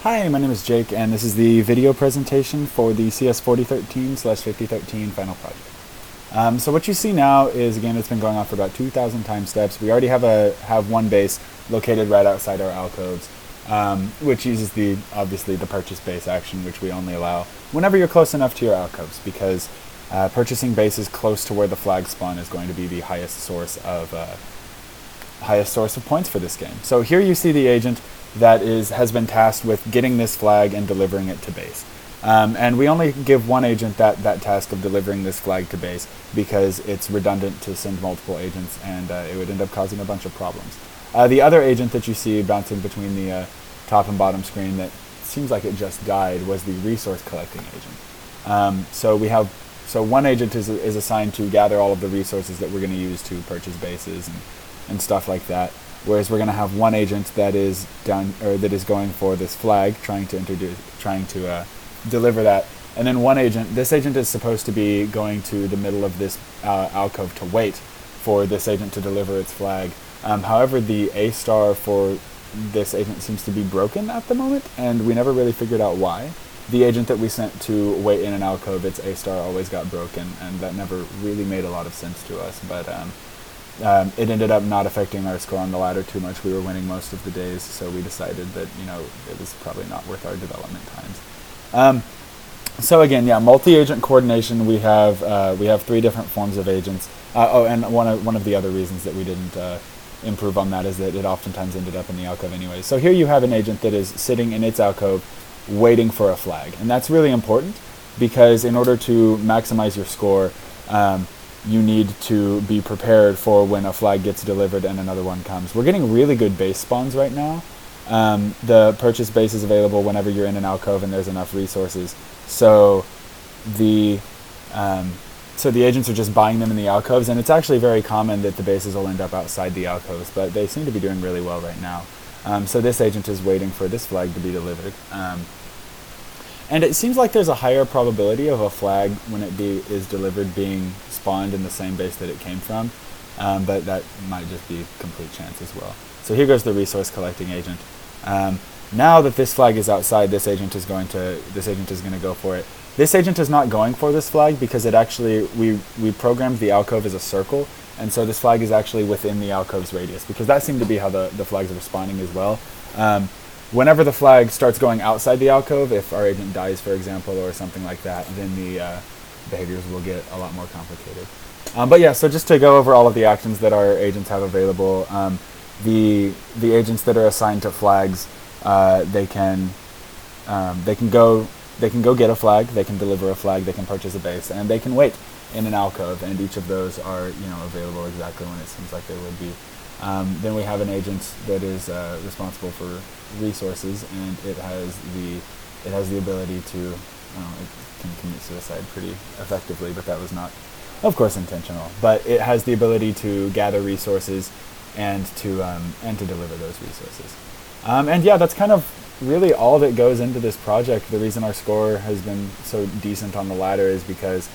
Hi, my name is Jake, and this is the video presentation for the CS4013/5013 final project. So what you see now is, again, it's been going on for about 2,000 time steps. We already have one base located right outside our alcoves, which uses obviously the purchase base action, which we only allow whenever you're close enough to your alcoves, because purchasing bases close to where the flag spawn is going to be the highest source of points for this game. So here you see the agent that has been tasked with getting this flag and delivering it to base. And we only give one agent that task of delivering this flag to base because it's redundant to send multiple agents, and it would end up causing a bunch of problems. The other agent that you see bouncing between the top and bottom screen that seems like it just died was the resource collecting agent. So one agent is assigned to gather all of the resources that we're going to use to purchase bases and stuff like that. Whereas we're going to have one agent that is going for this flag, trying to deliver that, and then one agent. This agent is supposed to be going to the middle of this alcove to wait for this agent to deliver its flag. However, the A star for this agent seems to be broken at the moment, and we never really figured out why. The agent that we sent to wait in an alcove, its A star always got broken, and that never really made a lot of sense to us. But it ended up not affecting our score on the ladder too much. We were winning most of the days, so we decided that it was probably not worth our development times. So again, yeah, multi-agent coordination. We have 3 different forms of agents. And one of the other reasons that we didn't improve on that is that it oftentimes ended up in the alcove anyway. So here you have an agent that is sitting in its alcove waiting for a flag, and that's really important because in order to maximize your score, you need to be prepared for when a flag gets delivered and another one comes. We're getting really good base spawns right now. The purchase base is available whenever you're in an alcove and there's enough resources. So the agents are just buying them in the alcoves, and it's actually very common that the bases will end up outside the alcoves, but they seem to be doing really well right now. So this agent is waiting for this flag to be delivered. And it seems like there's a higher probability of a flag when it is delivered being spawned in the same base that it came from, but that might just be complete chance as well. So here goes the resource collecting agent. Now that this flag is outside, this agent is going to go for it. This agent is not going for this flag because we programmed the alcove as a circle, and so this flag is actually within the alcove's radius, because that seemed to be how the flags are responding as well. Whenever the flag starts going outside the alcove, if our agent dies, for example, or something like that, then the behaviors will get a lot more complicated. But yeah, so just to go over all of the actions that our agents have available, the agents that are assigned to flags, they can go get a flag, they can deliver a flag, they can purchase a base, and they can wait in an alcove, and each of those are available exactly when it seems like they would be. Then we have an agent that is responsible for resources, and it has the ability to it can commit suicide pretty effectively, but that was not, of course, intentional. But it has the ability to gather resources and to deliver those resources. And yeah, that's kind of really all that goes into this project. The reason our score has been so decent on the ladder is because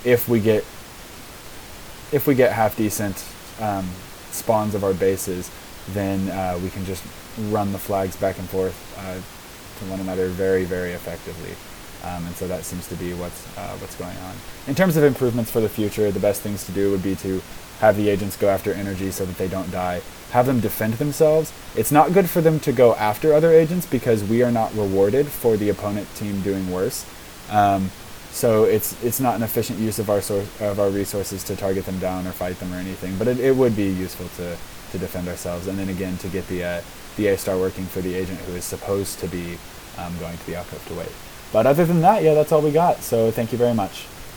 if we get half decent spawns of our bases, then we can just run the flags back and forth to one another very, very effectively. And so that seems to be what's going on. In terms of improvements for the future, the best things to do would be to have the agents go after energy so that they don't die. Have them defend themselves. It's not good for them to go after other agents because we are not rewarded for the opponent team doing worse. So it's not an efficient use of our resources to target them down or fight them or anything. But it would be useful to defend ourselves, and then again to get the A star working for the agent who is supposed to be going to the alcove to wait. But other than that, yeah, that's all we got. So thank you very much.